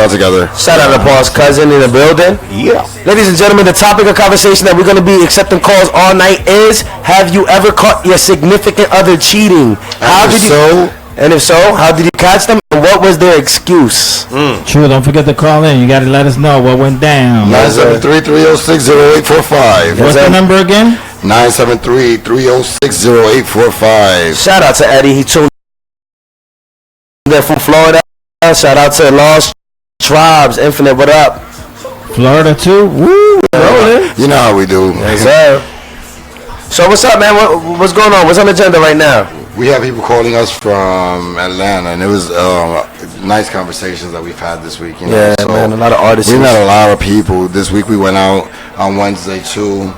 all together. Shout out to Paul's cousin in the building. Yeah. Ladies and gentlemen, the topic of conversation that we're going to be accepting calls all night is: have you ever caught your significant other cheating? And if so, how did you catch them? And what was their excuse? True, don't forget to call in. You got to let us know what went down. 973-306-0845. What's the number again? 973-306-0845. Shout out to Eddie. He tuned in from Florida. Shout out to Lost Tribes. Infinite, what up? Florida too? Woo! Rolling. You know how we do. Yes, sir. So what's up, man? What's going on? What's on the agenda right now? We have people calling us from Atlanta, and it was nice conversations that we've had this week. You know? Yeah, so man, a lot of artists. We met a lot of people. This week we went out on Wednesday, too.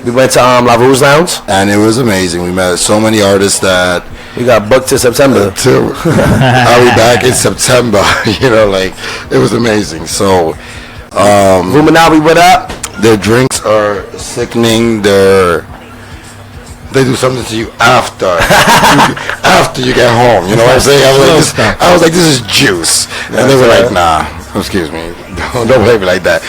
We went to La Rouge Lounge. And it was amazing. We met so many artists that... We got booked to September. I'll be back in September. You know, like, it was amazing. So... Ruminawi, what up? Their drinks are sickening. They do something to you after you get home. You know what I'm saying? I was like, this is juice. And they were like, nah, excuse me. Don't play me like that.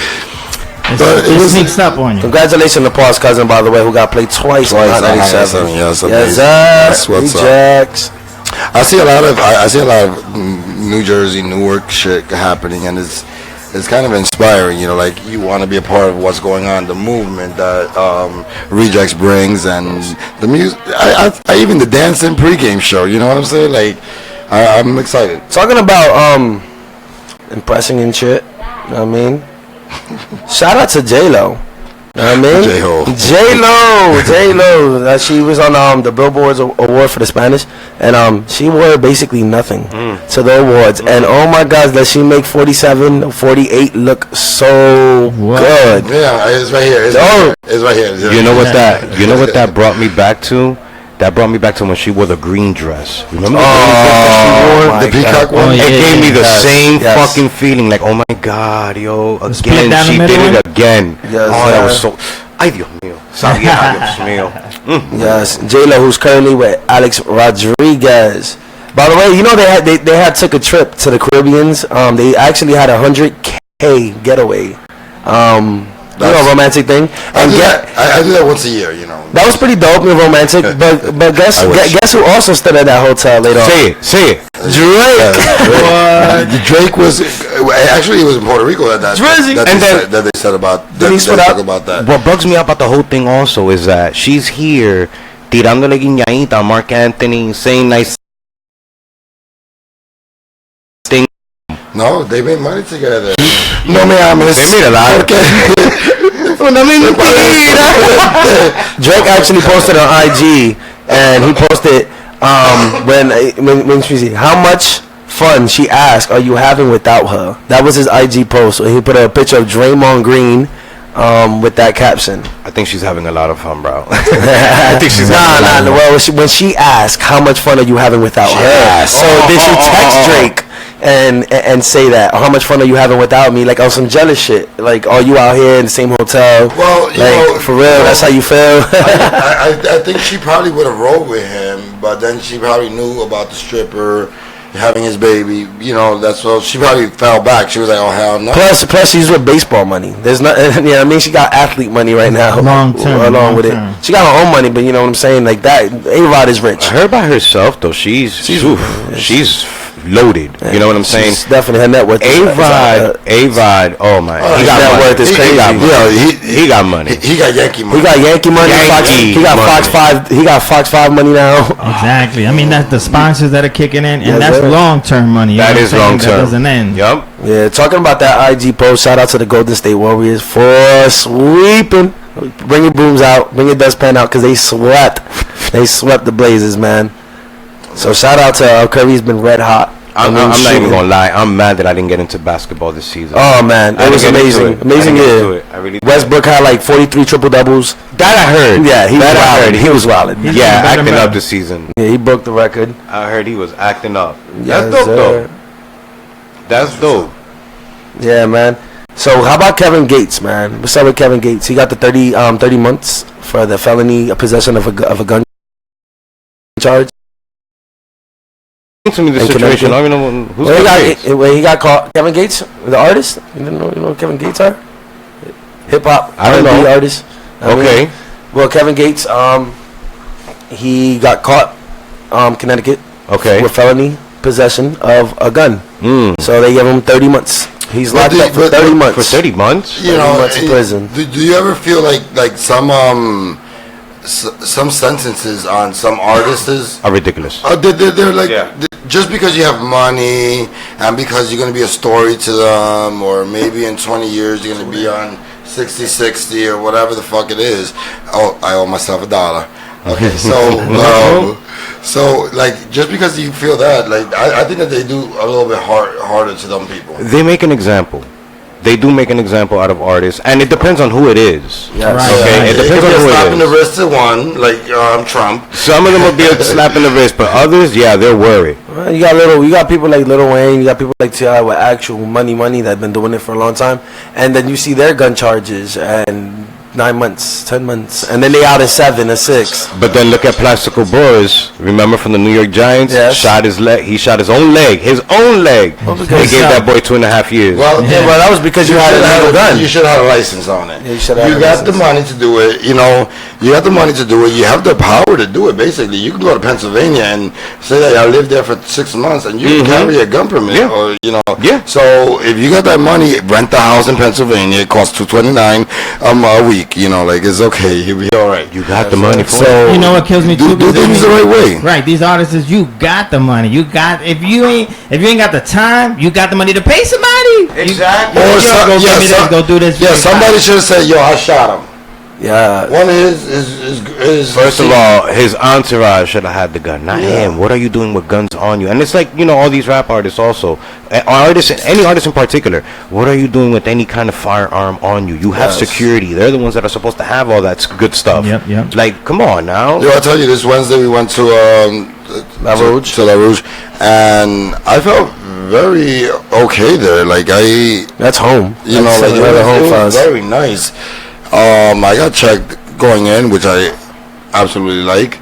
It sneaks up on you. Congratulations to Paul's cousin, by the way, who got played twice on 97. Yes, that's what's Rejectz. I see a lot of New Jersey, Newark shit happening, and it's kind of inspiring, you know, like you want to be a part of what's going on, the movement that Rejectz brings, and the music. I even the dancing pregame show, you know what I'm saying? Like, I'm excited. Talking about impressing and shit, you know what I mean? Shout out to J-Lo. You know what I mean? J-Lo. She was on the Billboard's award for the Spanish, and she wore basically nothing to the awards. And oh my God, does she make 47, 48 look so good? Yeah, it's right here. It's right here. You know what that brought me back to? That brought me back to when she wore the green dress. Remember the green dress that she wore? The peacock one? It gave me the same fucking feeling. Like, oh my God, yo, again, she did it again. Yes, that was so... Ay, Dios mío. Sabía, Dios mío. Yes, J-Lo, who's currently with Alex Rodriguez. By the way, you know they had took a trip to the Caribbeans. They actually had a 100K getaway. Romantic thing. And I do that once a year, you know. That was pretty dope and romantic. but guess who also stayed at that hotel later on? Say it. Drake. Drake was actually, it was in Puerto Rico that they said about that. What bugs me about the whole thing also is that she's here tirándole guiñadita, Mark Anthony, saying nice things. No, they made money together. No me ames. They made a lot. Drake actually posted on IG, and he posted when she said, how much fun, she asked, are you having without her? That was his IG post. So he put a picture of Draymond Green with that caption. I think she's having a lot of fun, bro. I think she's well, when she asked, how much fun are you having without her? So did she text Drake and say that, how much fun are you having without me? Like, on some jealous shit. Like, are you out here in the same hotel? Well, for real, that's how you feel. I think she probably would have rolled with him, but then she probably knew about the stripper having his baby, you know. That's what she probably fell back. She was like, oh hell no. Plus she's with baseball money. There's not, you know what I mean? She got athlete money right now. Long term. It. She got her own money, but you know what I'm saying? Like that, A-Rod is rich. Her by herself though, she's loaded. You know what I'm saying? She's definitely her net worth. A-Rod, oh my, his net worth is crazy. He got money. He got Yankee money. He got Yankee money. He got Fox 5. He got Fox 5 money now. Exactly. I mean, that's the sponsors that are kicking in, and that's long term money. That is long term. That doesn't end. Yep. Yeah. Talking about that IG post. Shout out to the Golden State Warriors for sweeping. Bring your brooms out. Bring your dustpan out, because they swept. They swept the Blazers, man. So shout out to Curry's been red hot. I'm not even gonna lie. I'm mad that I didn't get into basketball this season. Oh man, it was amazing. Amazing year. Westbrook had like 43 triple doubles. That I heard. Yeah, he was wilding. Yeah, acting up this season. Yeah, he broke the record. I heard he was acting up. Yes, that's dope though. That's dope. Yeah, man. So how about Kevin Gates, man? What's up with Kevin Gates? He got the 30 months for the felony possession of a gun charge. to me the In situation. I don't even know who's he got caught. Kevin Gates, the artist. You didn't know? You know who Kevin Gates are? Hip hop. I don't know. Artist. Okay. Well, Kevin Gates, he got caught, Connecticut. Okay. With felony possession of a gun. So they gave him 30 months. He's locked up for 30 months. For 30 months? You know, 30 months in prison. Do you ever feel like some sentences on some artists Are ridiculous. they're like Yeah. just because you have money and because you're going to be a story to them, or maybe in 20 years you're going to be on 60/60 or whatever the fuck it is. Oh, I owe myself $1. Okay, so like just because you feel that, like I think that they do a little bit harder to them people. They make an example. They do make an example out of artists, and it depends on who it is. Yes. Right. Okay, Right. it depends on It could be a who slap it in the is. wrist to one, like Trump. Some of them will be a slap in the wrist, but others, yeah, they're worried. Well, you got people like Lil Wayne, you got people like T.I. with actual money that have been doing it for a long time, and then you see their gun charges and 9 months, 10 months, and then they out at 7 or 6. But then look at Plaxico Boris. Remember from the New York Giants? Yes. Shot his leg. He shot his own leg. His own leg. They gave that boy 2.5 years. Well, Yeah, well, that was because you had a legal gun. You should have a license on it. Yeah, you should have You a got the license. money to do it. You know, you got the money to do it. You have the power to do it. Basically, you can go to Pennsylvania and say that I lived there for 6 months, and you can carry a gun permit. Yeah. Or Yeah. So if you got that money, rent the house in Pennsylvania. It costs $229 a week. Like it's okay. You'll be all right. You got the money for it. So You know what kills me too? do things the right way. Right, these artists, you got the money. You got if you ain't got the time, you got the money to pay somebody. Exactly. Or Go get me this, go do this. Yeah, somebody should have said, "Yo, I shot him." Yeah. One is First of all, his entourage should have had the gun, not him. What are you doing with guns on you? And it's like, all these rap artists also, any artist in particular, what are you doing with any kind of firearm on you? You have security. They're the ones that are supposed to have all that good stuff. Yep. Like, come on now. Yo, I tell you, this Wednesday we went to La Rouge. to La Rouge, and I felt very okay there. Like That's home. it was very nice. I got checked going in, which I absolutely like.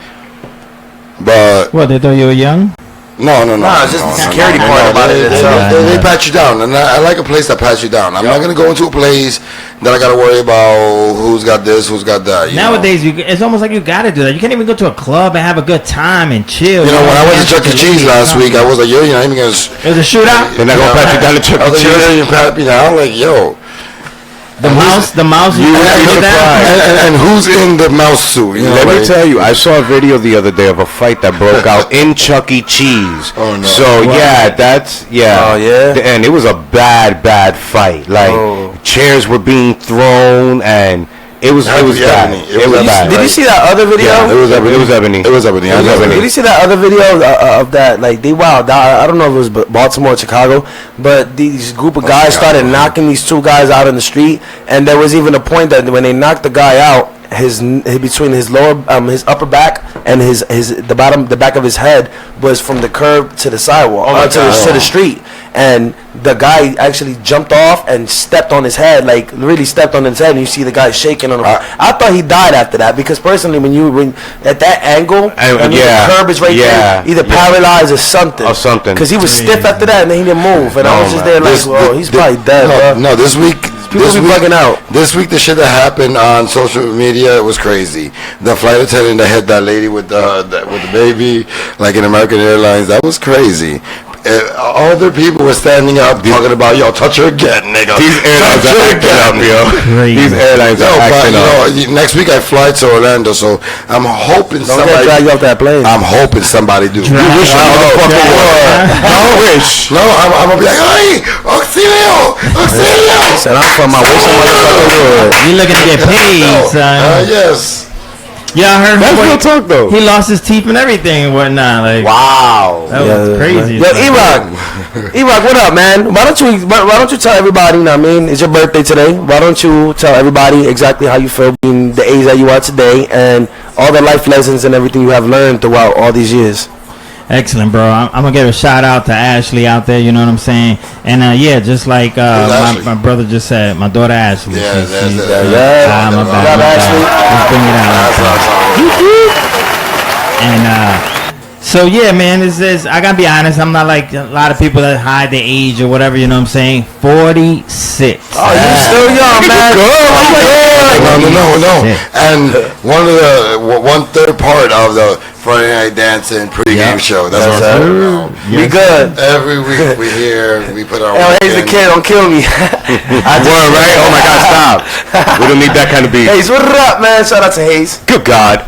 But What, they thought you were young? no. Nah, it's just the security part about it itself. They pat you down, and I like a place that pats you down. I'm not gonna go into a place that I gotta worry about who's got this, who's got that. Nowadays, it's almost like you got to do that. You can't even go to a club and have a good time and chill. When I went to Chuck E. Cheese last week, I was like, yo, you're not even gonna. It was a shootout. They're not going to pat you down to Chuck I E. was like, Cheese. you pat me down, like, yo. The mouse. You be surprised. And who's in the mouse suit? Let me tell you, I saw a video the other day of a fight that broke out in Chuck E. Cheese. Oh, no. So Oh, yeah? And it was a bad fight. Like chairs were being thrown, and it was bad. It was bad. Did you see that other video? Yeah, it was Ebony. Did you see that other video of that? Like, they wild out. I don't know if it was Baltimore or Chicago, but these group of guys started knocking these two guys out in the street, and there was even a point that when they knocked the guy out, between his his upper back and the back of his head was from the curb to the sidewalk, to the street, and the guy actually jumped off and stepped on his head, like really stepped on his head, and you see the guy shaking on him. I thought he died after that, because personally, when at that angle, the curb is right there, either paralyzed or something, because he was stiff after that and then he didn't move, and I was just there like, well, he's probably dead. No, this week. People be bugging out. This week, the shit that happened on social media was crazy. The flight attendant that hit that lady with the baby, like in American Airlines, that was crazy. Other people were standing up talking about, yo, touch her again, nigga. These airlines are acting up, yo. These airlines are acting up. Next week I fly to Orlando, so I'm hoping Don't get dragged off that plane. I'm hoping somebody do. You wish I motherfucking would. I wish. No, I'm gonna be like, hey, Auxilio. Said I'm from my wish motherfucking wood. You looking to get paid, son. Yes. Yeah, I heard. That's real talk, though. He lost his teeth and everything and whatnot. Like, Wow. that was crazy. Yo, E-Rock, what up, man? Why don't you tell everybody? You know what I mean, it's your birthday today. Why don't you tell everybody exactly how you feel being the age that you are today, and all the life lessons and everything you have learned throughout all these years? Excellent, bro. I'm gonna give a shout out to Ashley out there. You know what I'm saying? And just like my brother just said, my daughter Ashley. Yeah, my bad. Ashley. Let's bring it out. And So yeah, man, I gotta be honest. I'm not like a lot of people that hide their age or whatever. You know what I'm saying? 46. Oh, you still young, man. No. And one third part of the Friday Night Dancing pregame show. That's what I'm talking about. We good. Every week we put our. Hayes the kid, don't kill me. I word, right? Oh my God, stop. We don't need that kind of beat. Hayes, what up, man? Shout out to Hayes. Good God.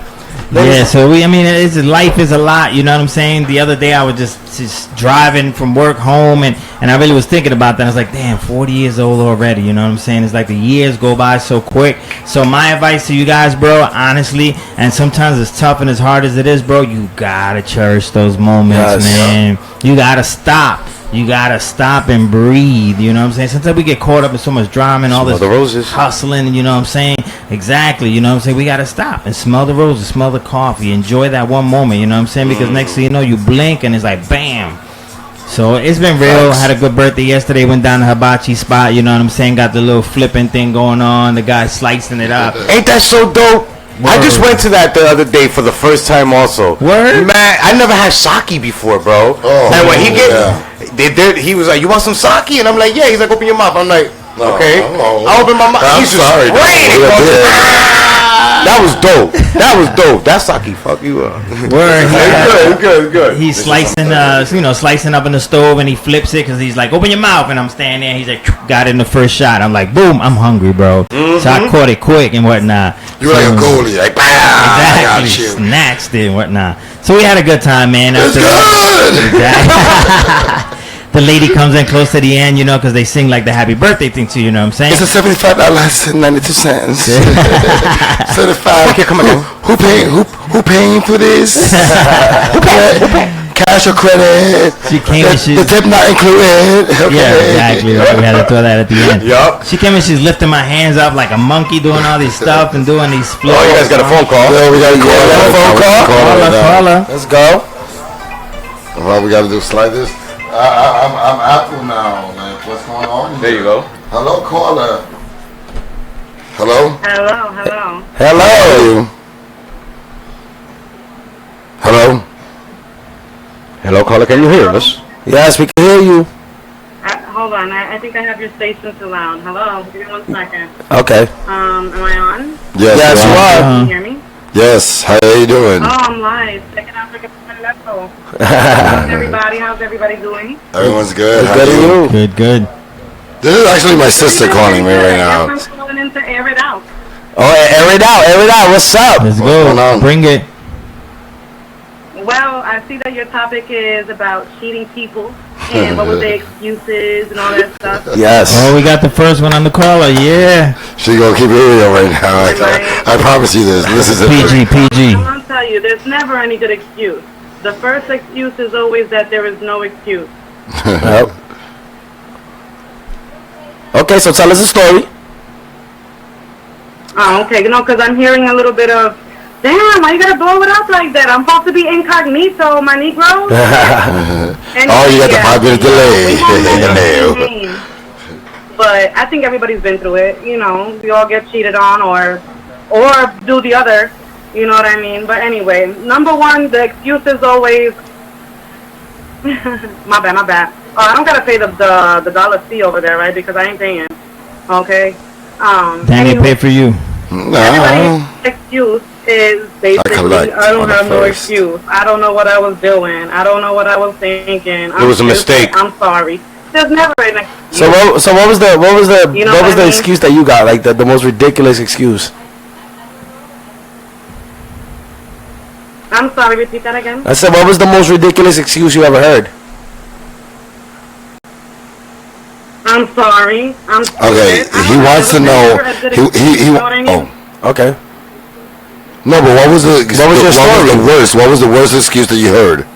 Yeah, so life is a lot, you know what I'm saying? The other day I was just driving from work home and I really was thinking about that. I was like, damn, 40 years old already, you know what I'm saying? It's like the years go by so quick. So my advice to you guys, bro, honestly, and sometimes it's tough and as hard as it is, bro, you gotta cherish those moments, man. You gotta stop. You gotta stop and breathe. You know what I'm saying? Sometimes we get caught up in so much drama and all this hustling. You know what I'm saying? Exactly. You know what I'm saying? We gotta stop and smell the roses, smell the coffee, enjoy that one moment. You know what I'm saying? Because next thing you know, you blink and it's like bam. So it's been real. Had a good birthday yesterday. Went down to hibachi spot. You know what I'm saying? Got the little flipping thing going on. The guy slicing it up. Ain't that so dope? Word. I just went to that the other day for the first time also. Word? Man, I never had sake before, bro. And when he he was like, you want some sake? And I'm like, yeah. He's like, open your mouth. I'm like, okay. I open my mouth. He's sorry. That was dope. That sake fuck you up. Word. Good. He's slicing, slicing up in the stove and he flips it because he's like, open your mouth. And I'm standing there. He's like, got it in the first shot. I'm like, boom, I'm hungry, bro. So I caught it quick and whatnot. You were like a goalie, like, bam, exactly, snatched it and whatnot. So we had a good time, man. It's good. Exactly. The lady comes in close to the end, you know, because they sing like the happy birthday thing too, you know what I'm saying? It's a $75.92. 75. Okay, come on. Who paying for this? Who paying? Cash or credit? She came the tip not included. Okay. Yeah, exactly. Right. We had to throw that at the end. Yup. She came in, she's lifting my hands up like a monkey, doing all these stuff and doing these flips. Oh, you guys got a phone call? Yeah, we got a phone call. Call her. Let's go. Well, we got to do slide this. I'm Apple now. Like, what's going on? There you go. Hello, caller. Hello. Hello. Hello, caller. Can you hear us? Yes, we can hear you. Hold on. I think I have your station too loud. Hello. Give me 1 second. Okay. Am I on? Yes, you are. Can you hear me? Yes. How are you doing? Oh, I'm live. Second African level. How's everybody doing? Everyone's good. How are you? Good. This is actually my sister calling me right now. Everyone's calling in to air it out. Oh, air it out. What's up? Let's go. Bring it. Well, I see that your topic is about cheating people and what were their excuses and all that stuff. Yes. Oh, we got the first one on the caller. Yeah. She gonna keep it real right now. I promise you this. This is PG. I'm gonna tell you, there's never any good excuse. The first excuse is always that there is no excuse. Yep. Okay, so tell us a story. Oh, okay. Because I'm hearing a little bit of, damn, why you gotta blow it up like that? I'm supposed to be incognito, my Negro. Oh, you got the 5 minute delay. But I think everybody's been through it. You know, we all get cheated on or do the other. You know what I mean? But anyway, number one, the excuse is always, my bad. Oh, I don't gotta pay the dollar fee over there, right? Because I ain't paying. Okay. Danny pay for you. Everybody's excuse is basically, I don't have no excuse. I don't know what I was doing. I don't know what I was thinking. It was a mistake. I'm sorry. There's never an excuse. So what was the you know what I mean? excuse that you got? Like the most ridiculous excuse? I'm sorry. Repeat that again. I said, what was the most ridiculous excuse you ever heard? I'm sorry. Okay, he wants to know. He Oh, okay. No, but what was your story? What was the worst excuse that you heard?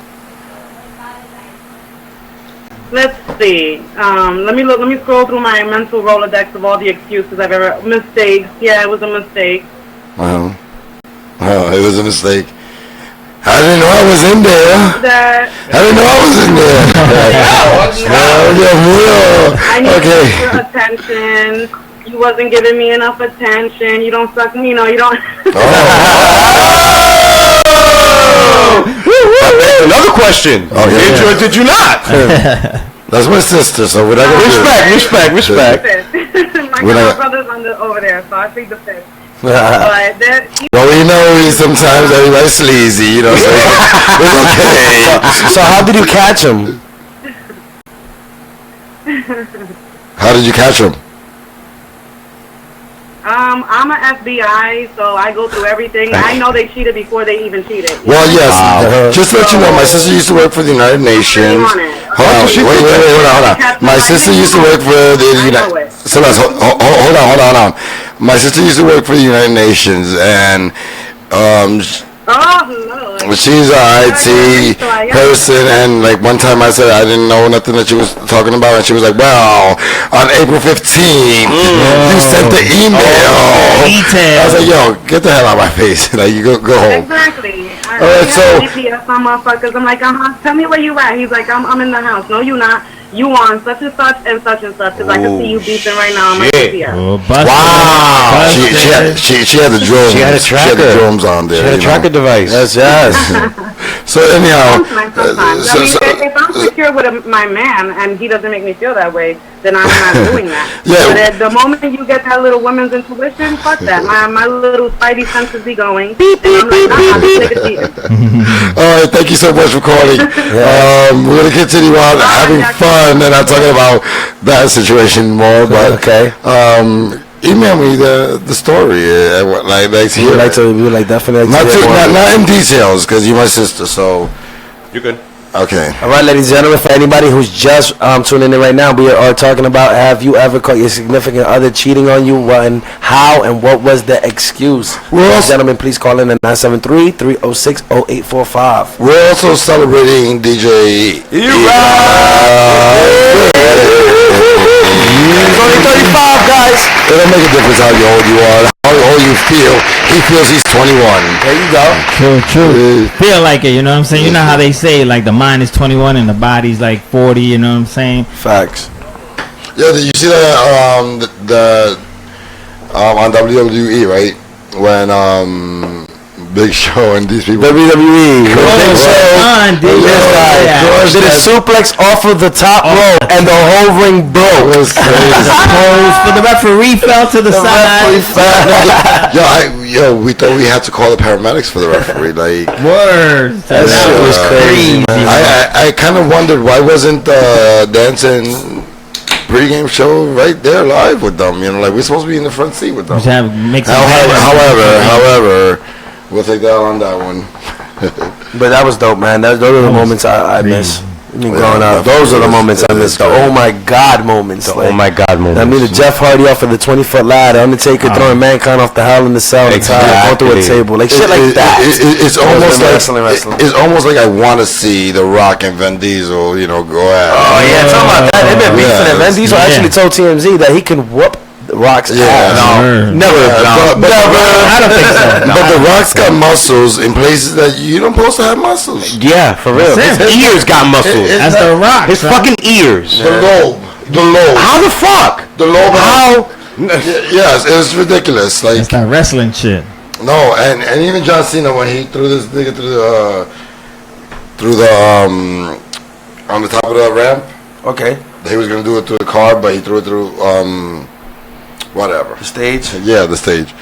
Let's see. Let me scroll through my mental Rolodex of all the excuses I've ever. Mistakes. Yeah, it was a mistake. Oh, it was a mistake. I didn't know I was in there. I needed your attention. You wasn't giving me enough attention. You don't suck me. You don't. Another question. Oh, yeah, Did you yeah. or did you not? That's my sister, so we're not gonna Respect. My brother's over there, so I think the fifth. But well, we know sometimes everybody's sleazy, you know, so it's okay. So how did you catch him? How did you catch him? I'm an FBI, so I go through everything. I know they cheated before they even cheated. Well, yes. Just to let you know, my sister used to work for the United Nations. Hold on, hold on. My sister used to work for the United. Celeste, hold on. My sister used to work for the United Nations, and she's an IT person, and like one time I said I didn't know nothing that she was talking about, and she was like, well, on April 15th, you sent the email. I was like, yo, get the hell out of my face. Like, you go home. Exactly. Alright, so GPS on motherfuckers. I'm like, tell me where you at. He's like, I'm in the house. No, you not. You on such and such and such and such, because I can see you beeping right now on my GPS. Wow. She had the drones. She had the drones on there. She had a tracker device. Yes. So anyhow, if I'm secure with my man and he doesn't make me feel that way, then I'm not doing that. Yeah. But at the moment you get that little woman's intuition, fuck that. My little spidey senses be going. Beep, beep, beep, beep, beep. All right, thank you so much for calling. We're gonna continue on having fun and not talking about that situation more. But email me the story. Like we would like definitely not in details because you're my sister. So you're good. Okay. All right, ladies and gentlemen, for anybody who's just tuning in right now, we are talking about, have you ever caught your significant other cheating on you? And how and what was the excuse? Ladies and gentlemen, please call in at 973-306-0845. We're also celebrating DJ He's only 35, guys. It don't make a difference how old you are, how old you feel. He feels he's 21. There you go. True. Feel like it, you know what I'm saying? You know how they say, like, the mind is 21 and the body's like 40, you know what I'm saying? Facts. Yeah, you see that on WWE, right? When Big Show and these people. WWE. Big Show. Did a suplex off of the top rope and the whole ring broke. It was crazy. But the referee fell to the side. We thought we had to call the paramedics for the referee. Like, words. That shit was crazy. I kind of wondered why wasn't dancing pregame show right there live with them. You know, like we're supposed to be in the front seat with them. However, we'll take that on that one. But that was dope, man. Those are the moments I miss. Growing up, those are the moments I miss. The oh my god moments. Oh my god moments. I mean, the Jeff Hardy off of the 20-foot ladder, Undertaker throwing Mankind off the Hell in the Cell, going through a table, like shit like that. It's almost like it's almost like I want to see The Rock and Vin Diesel, you know, go at. Oh yeah, talking about that. They've been beefing, and Vin Diesel actually told TMZ that he can whoop The Rock's ass. Never. I don't think so. But The Rock's got muscles in places that you don't supposed to have muscles. Yeah, for real. His ears got muscles. That's The Rock. His fucking ears. The lobe. How the fuck? The lobe. How? Yes, it's ridiculous. Like, it's that wrestling shit. No, and even John Cena when he threw this nigga through the on the top of the ramp. Okay. He was gonna do it through the car, but he threw it through whatever. The stage? Yeah, the stage.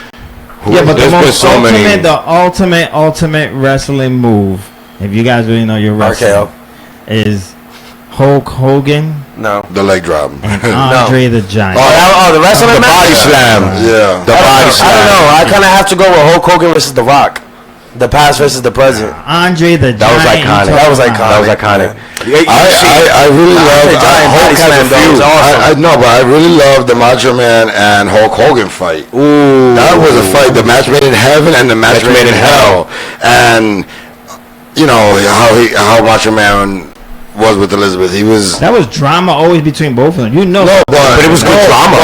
But the ultimate wrestling move, if you guys really know your wrestling, is Hulk Hogan. No. The leg drop. And Andre the Giant. The wrestling the body slam. Yeah. The body slam. I don't know. I kind of have to go with Hulk Hogan versus The Rock. The past versus the present. Andre the Giant. That was iconic. I really love Hulk but I really love the Macho Man and Hulk Hogan fight. Ooh, that was a fight. The match made in heaven and the match made in hell. And you know how Macho Man was with Elizabeth. That was drama always between both of them. You know. But it was good drama.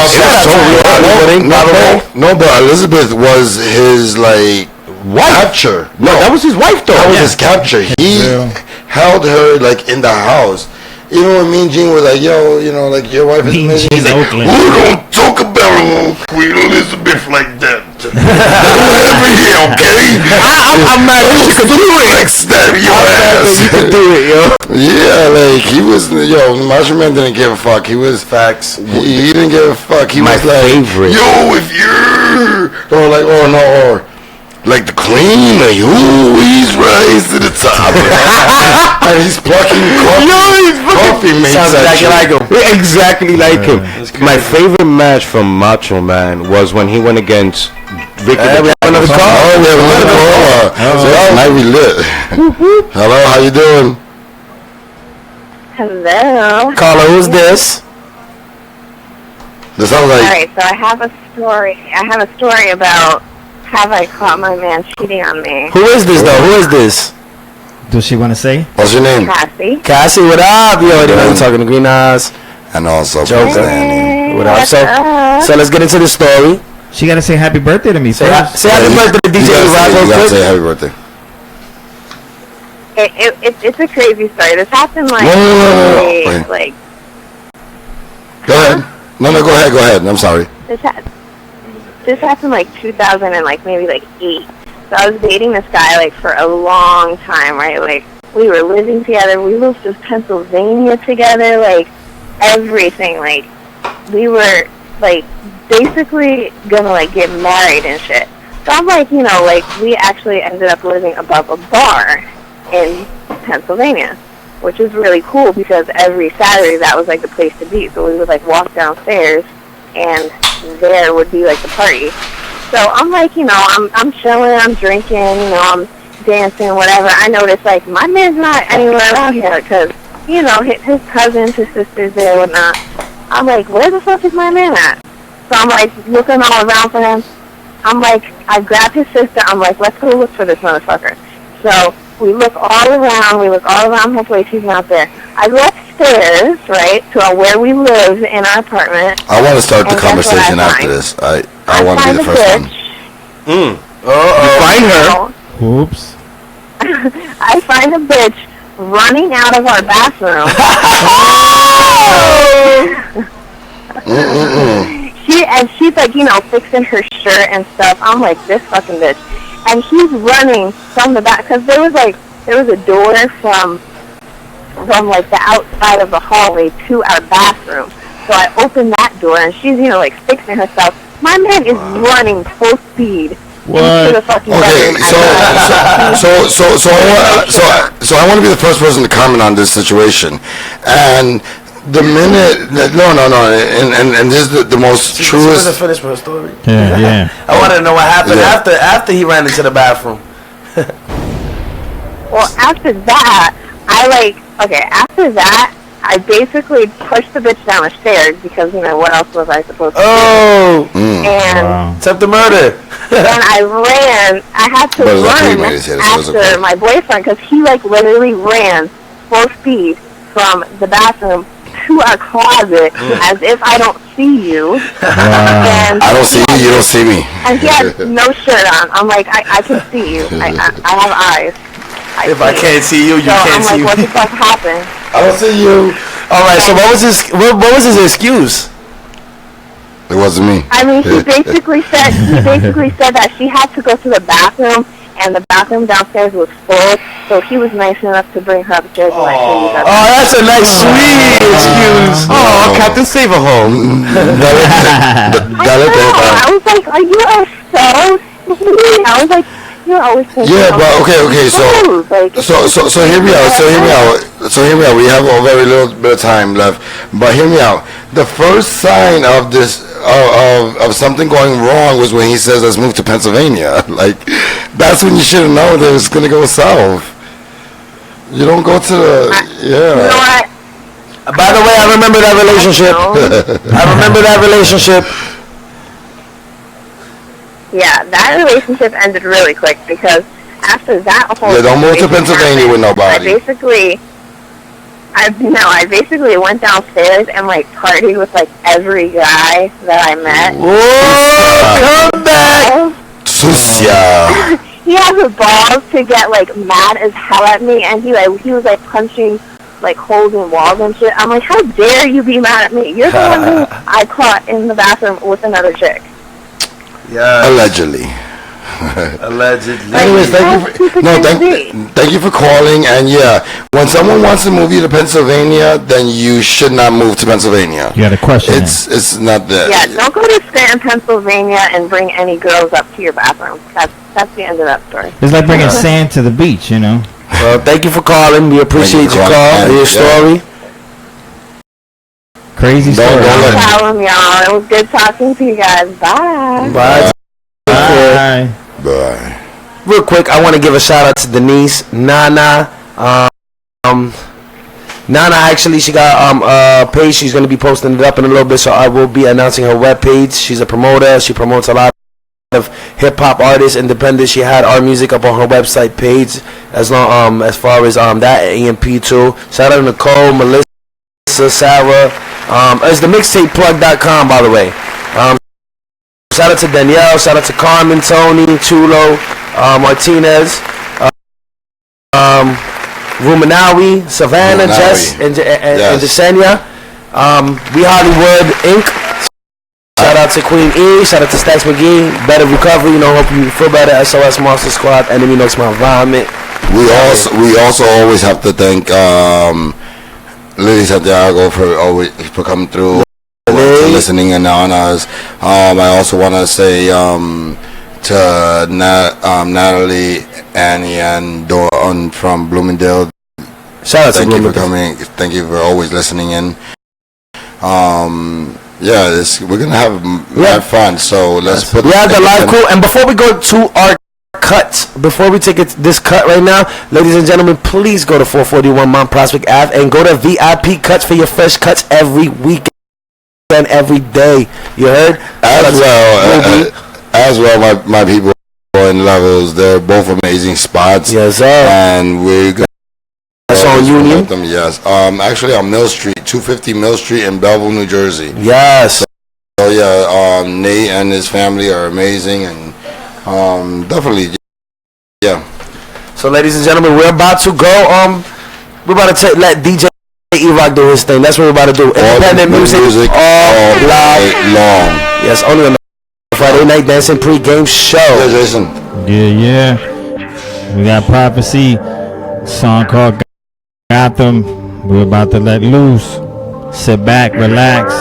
But Elizabeth was his like capture. No, that was his wife though. That was his capture. He held her like in the house. Even when Mean Gene was like, yo, you know, like your wife is amazing. He's like, we don't talk about Queen Elizabeth like that. Over here, okay? I'm mad that you could do it. Flex that your ass. You could do it, yo. Yeah, like he was, Macho Man didn't give a fuck. He was Facts. He didn't give a fuck. He My was like, favorite. yo, if you're, or like, oh no, or like the Queen, like, ooh, he's rise to the top. And he's plucking coffee mates. Sounds exactly like him. Exactly like him. My favorite match from Macho Man was when he went against Ricky. We have another call. Oh, we have another caller. So now we lit. Hello, how you doing? Hello. Caller, who's this? This sounds like. Alright, so I have a story about have I caught my man cheating on me. Who is this though? Who is this? Does she want to say? What's your name? Cassie. Cassie, what up? You already know you're talking to Green Eyes. And also Joker. Danny. What up? What's So up? let's get into the story. She got to say happy birthday to me Say first. happy birthday to DJ Rock You real gotta say quick. happy birthday. It's a crazy story. This happened like No. really, like Go ahead. No, go ahead. I'm sorry. this happened like 2000 and like maybe like 8. So I was dating this guy like for a long time, right? Like we were living together. We moved to Pennsylvania together. Like everything. Like we were like basically gonna like get married and shit. So I'm like, like we actually ended up living above a bar in Pennsylvania, which is really cool because every Saturday that was like the place to be. So we would like walk downstairs and there would be like the party. So I'm like, I'm chilling, I'm drinking, I'm dancing, whatever. I noticed like my man's not anywhere around here because, his cousins, his sisters there, whatnot. I'm like, where the fuck is my man at? So I'm like looking all around for him. I'm like, I grab his sister. I'm like, let's go look for this motherfucker. So we look all around. Hopefully he's not there. I go upstairs, right, to where we live in our apartment. I want to start the And guess what conversation I after find? this. I want to be the first one. You find her. Oops. I find a bitch running out of our bathroom. She's like, fixing her shirt and stuff. I'm like, this fucking bitch. And he's running from the back because there was a door from like the outside of the hallway to our bathroom. So I opened that door and she's like fixing herself. My man is running full speed into the fucking Okay, bedroom. so I want to be the first person to comment on this situation, and the minute no, and this is the most She truest. wasn't finished with her story. Yeah. I wanted to know what happened Yeah. after he ran into the bathroom. Well, after that, after that, I basically pushed the bitch down the stairs because, what else was I supposed to do? Oh, And Wow. attempted murder. then I had to But it was a run premeditated, so it was after okay. my boyfriend because he, literally ran full speed from the bathroom to our closet as if I don't see you. Wow. And I don't see you. You don't see me. And he had no shirt on. I'm like, I can see you. I have eyes. If I can't see you, you so can't see I'm like, me. what the fuck happened? I don't see you. All right. So what was his excuse? It wasn't me. I mean, he basically said that she had to go to the bathroom, and the bathroom downstairs was full. So he was nice enough to bring her upstairs and let her use Oh, that's a nice, sweet excuse. Oh, Captain Save a Home. I was like, are you so sweet? I was like, you're always so Yeah, but okay. So hear me out. We have a very little bit of time left, but hear me out. The first sign of this of something going wrong was when he says, "Let's move to Pennsylvania." Like, that's when you should have known that it's gonna go south. You don't go to the You know what? By the way, I remember that relationship. I remember that relationship. Yeah, that relationship ended really quick because after that whole Yeah, don't move to situation Pennsylvania happened, with nobody. I basically went downstairs and partied with every guy that I met. Whoa, come back. Sucia. He has the balls to get mad as hell at me, and he was punching like holes in walls and shit. I'm like, how dare you be mad at me? You're the one who I caught in the bathroom with another chick. Yeah. Allegedly. Allegedly. Anyways, thank you for calling. And yeah, when someone wants to move you to Pennsylvania, then you should not move to Pennsylvania. You got a question? It's not that. Yeah, don't go to Stanton, Pennsylvania, and bring any girls up to your bathroom. That's the end of that story. It's like bringing sand to the beach, you know. Well, thank you for calling. We appreciate your call and your story. Crazy story. No problem, y'all. It was good talking to you guys. Bye. Bye. Bye. Bye. Real quick, I want to give a shout out to Denise, Nana. Nana actually, she got a page. She's gonna be posting it up in a little bit, so I will be announcing her web page. She's a promoter. She promotes a lot of hip hop artists, independent. She had our music up on her website page as long as far as that AMP too. Shout out to Nicole, Melissa, Sarah. It's the mixtapeplug.com, by the way. Shout out to Danielle. Shout out to Carmen, Tony, Chulo, Martinez, Ruminawi, Savannah, Jess, and Jasenia. We Hollywood Inc. Shout out to Queen E. Shout out to Stacks McGee. Better recovery. Hope you feel better. SOS Monster Squad. Enemy Notes My Environment. We also always have to thank Lily Santiago for coming through. For listening in on us. I also want to say to Natalie, Annie, and Dawn from Bloomingdale. Shout out to Bloomingdale. Thank you for coming. Thank you for always listening in. We're gonna have mad fun. So let's put. We have the live crew, and before we go to our cuts, before we take this cut right now, ladies and gentlemen, please go to 441 Mount Prospect Ave and go to VIP Cuts for your fresh cuts every week. And every day, you heard? As well, my people in Levels, they're both amazing spots. Yes, sir. And we're gonna. That's on Union. Them, yes. Actually on Mill Street, 250 Mill Street in Belleville, New Jersey. Yes. So yeah, Nate and his family are amazing, and definitely, yeah. So, ladies and gentlemen, we're about to go. We're about to let DJ E-Rock do his thing. That's what we're about to do. Independent music all night long. Yes, only on the Friday Night Dancing pre-game show. Yeah, Jason. Yeah. We got Prophecy, song called Gotham. We're about to let loose. Sit back, relax,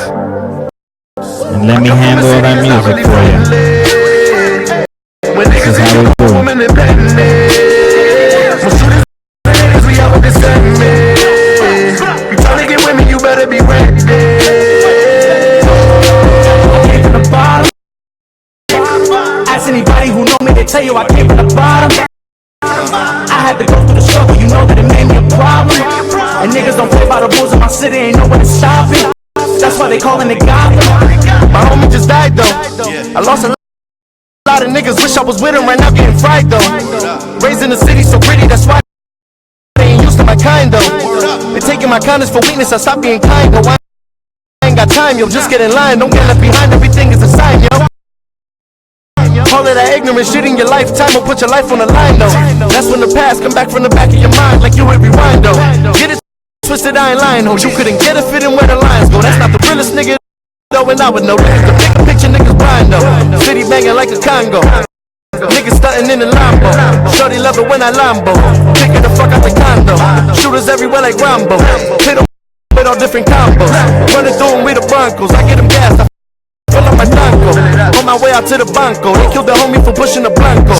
and let me handle all that music for you. This is how we do better be ready. Ask anybody who know me, they tell you I came from the bottom. I had to go through the struggle, you know that it made me a problem. And niggas don't play by the rules in my city, ain't no way to stop it. That's why they calling it Gotham. My homie just died though. I lost a lot of niggas, wish I was with him right now getting fried though. Raised in the city so pretty, that's why they ain't used to my kind though. They taking my kindness for weakness, I stop being kind though. I ain't got time, yo, just get in line, don't get left behind, everything is a sign, yo. All of that ignorant shit in your lifetime will put your life on the line though. That's when the past come back from the back of your mind like you would rewind though. Get it twisted, I ain't lying, ho. You couldn't get a fit in where the lines go. That's not the realest nigga though, and I would know. This is the bigger picture niggas blind though. City banging like a Congo. Niggas stunting in the Lambo. Shorty love it when I Lambo. Kicking the fuck out the condo. Shooters everywhere like Rambo. Hit them with all different combos. Running through them with the Broncos. I get them gas. I fill up my tanko. On my way out to the banco. They killed the homie for pushing the Blanco.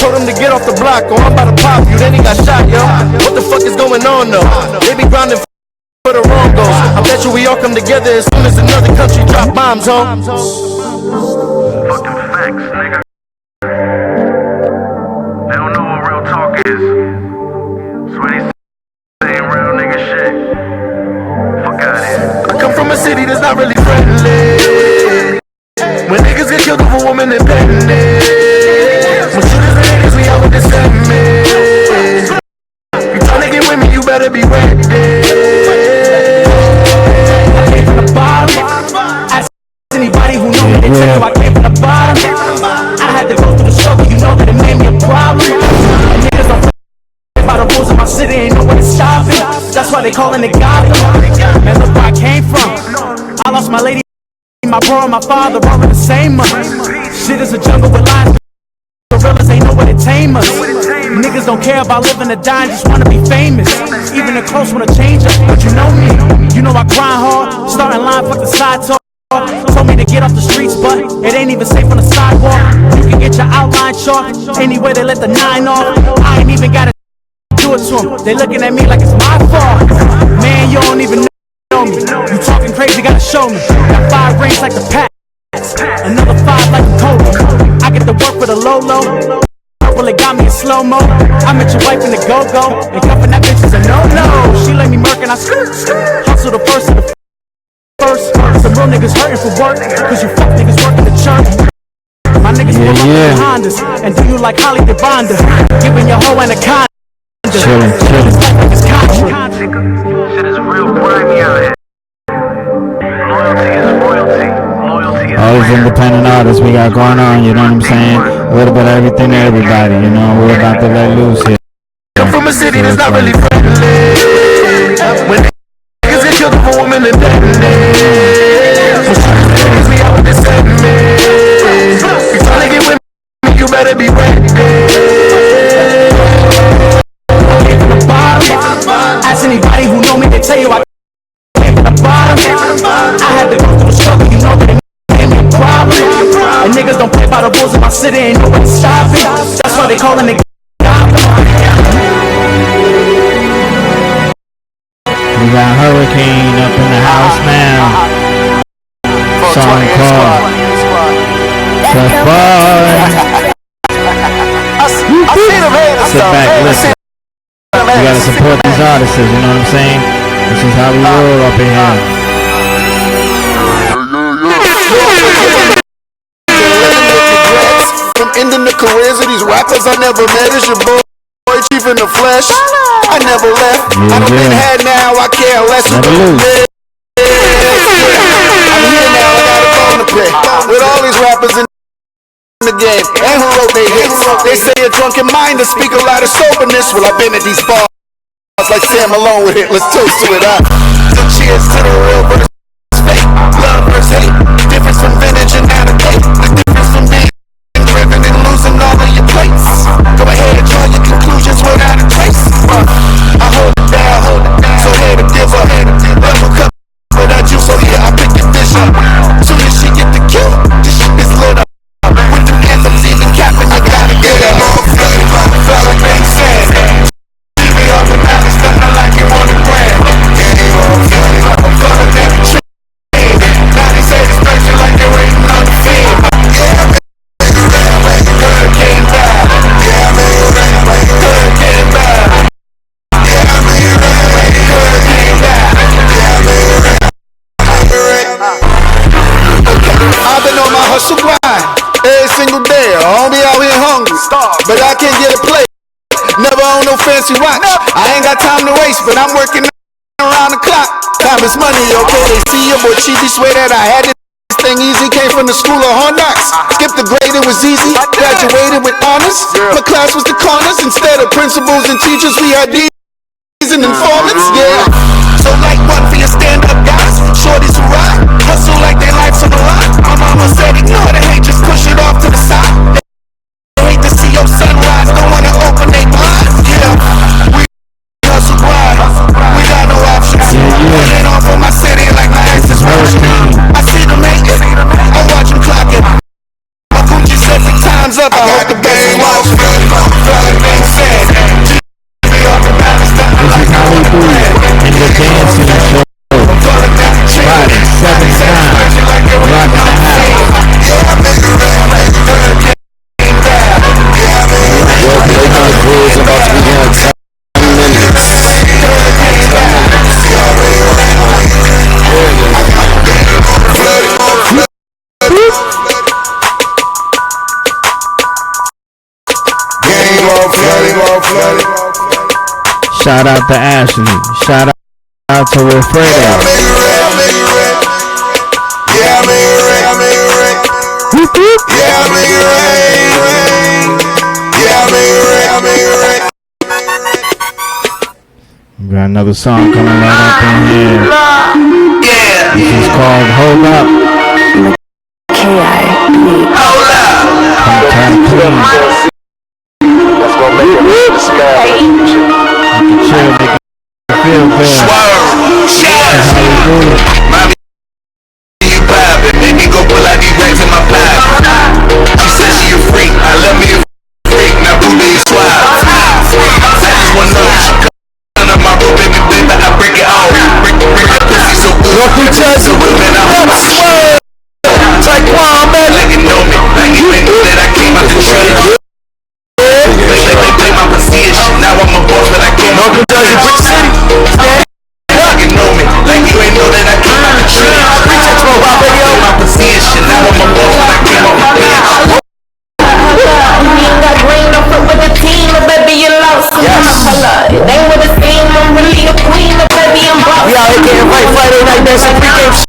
Told him to get off the block, or I'm about to pop you. Then he got shot, yo. What the fuck is going on though? They be grounded for the wrong goals. I bet you we all come together as soon as another country drop bombs, huh? Fucking facts, nigga. They don't know what real talk is. So when they saying real nigga shit, fuck out here. I come from a city that's not really friendly. When niggas get killed over women and petty. When shooters and niggas, we all with the same man. You tryna get with me, you better be ready. I came from the bottom. Ask anybody who know me, they tell you I came from the bottom. I had to go through the struggle, you know that it made me a problem. And niggas don't play by the rules of my city, ain't no way to stop it. why they calling it Gotham. Man, look where I came from. I lost my lady, my bro, and my father all in the same month. Shit is a jungle with lions. Gorillas ain't no way to tame us. Niggas don't care about living or dying, just wanna be famous. Even the close wanna change us, but you know me. You know I grind hard, starting line, fuck the side talk. Told me to get off the streets, but it ain't even safe on the sidewalk. You can get your outline chalk, anyway they let the 9 off. I ain't even gotta do it to them, they looking at me like it's my fault. Man, you don't even know me, you talking crazy, gotta show me. Got 5 rings like the Pats, another 5 like the Kobe. I get to work with a low. Well, it got me in slow-mo. I met your wife in the go-go, and cuffing that bitch is a no-no. She let me murk and I hustle the first of the first. Some real niggas hurting for work, cause you fuck niggas working the church. My niggas pull up in Hondas, and do you like Holly DeBonda, giving your hoe anaconda. Chillin'. It's Contra. Shit is real grimy out here. Loyalty is royalty. Loyalty is All these independent artists we got going on, you know what I'm saying? A little bit of everything to everybody, you know? We're about to let loose here. Come from a city that's not really friendly. When niggas get killed for women and deadly. So niggas be out with this segment. You tryna get with me, you better be ready. Came from the bottom. Ask anybody who know me, they tell you I came from the bottom. I had to go through the struggle, you know that it made me a problem. And niggas don't play by the rules of my city, ain't no way to stop it. That's why they calling it Gotham. We got Hurricane up in the house now. Song called Flatbush. Sit back, listen. We gotta support these artists, you know what I'm saying? This is how we roll up in here. From ending the careers of these rappers I never met. Is your boy Chief in the flesh? I never left. I don't been had now, I care less. Never lose. I'm here now, I got a phone to play with all these rappers in the game and who wrote they hits. They say a drunken mind to speak a lot of soberness. Well, I've been at these bars like Sam Malone with it. Let's toast to it. So cheers to the real versus fake. Love versus hate. Difference from vintage and out of date. The difference from being driven and losing all of your plates. Go ahead and draw your conclusions without a trace. I hold it down, so here to give up. Level cup without you, so yeah, I pick your dish up. Soon as she get the kill, this shit is lit up. With the anthems even capping, I gotta get up. Fella bang sad. Leave me up and out, stunning like you on the ground. Fella damn trick. Now they say it's special like they're waiting on the field. Hurricane bad. Hurricane bad. I've been on my hustle grind every single day. I don't be out here hungry, but I can't get a plate. Never own no fancy watch. I ain't got time to waste, but I'm working around the clock. Time is money, okay? They see your boy Chiefy swear that I had this thing easy. Came from the school of hard knocks. Skipped the grade, it was easy. Graduated with honors. My class was the corners. Instead of principals and teachers, we had these and informants, yeah. So like one for your stand-up guys, shorties who ride, hustle like their life's on the line. My mama said ignore the hate, just push it off to the side. They hate to see your sunrise, don't wanna open their blinds, yeah. We hustle grind, we got no options. Running off on my city like my ex is watching. I see them hate it, I watch them clock it. My Gucci says the time's up, I hope the best is watching. Fella bang sad. This is how we do it in the dancing show. Friday, 7 times. Rock in the house. Well, Playboy Crew is about to begin in 10 minutes. Shout out to Ashley. Shout out to Wilfredo. We got another song coming right up in here. Yeah. This is called Hold Up. Hold up. Let's go make it the sky. Chill, make it feel good. Swerve. That's how we do it. Mommy, you poppin'. Make me go pull out these racks in my pocket. She said she a freak. I love me a freak. Now boo me a swab. I just wanna know she come up my room, baby, baby. I break it off. Break that pussy so good. So good, man. I swear. Taekwondo, man. Like you know me. Like you ain't know that I came out the tree. Play my position. Now I'm a boss, but I came out the tree. Like you know me. Like you ain't know that I came out the tree. Play my position. Now I'm a boss, but I came out the bench. You ain't got green, don't fuck with the team, but baby, you lost. It ain't what it seems, I'm really a queen, but baby, I'm boss. We out here getting right Friday night, that's a pregame show.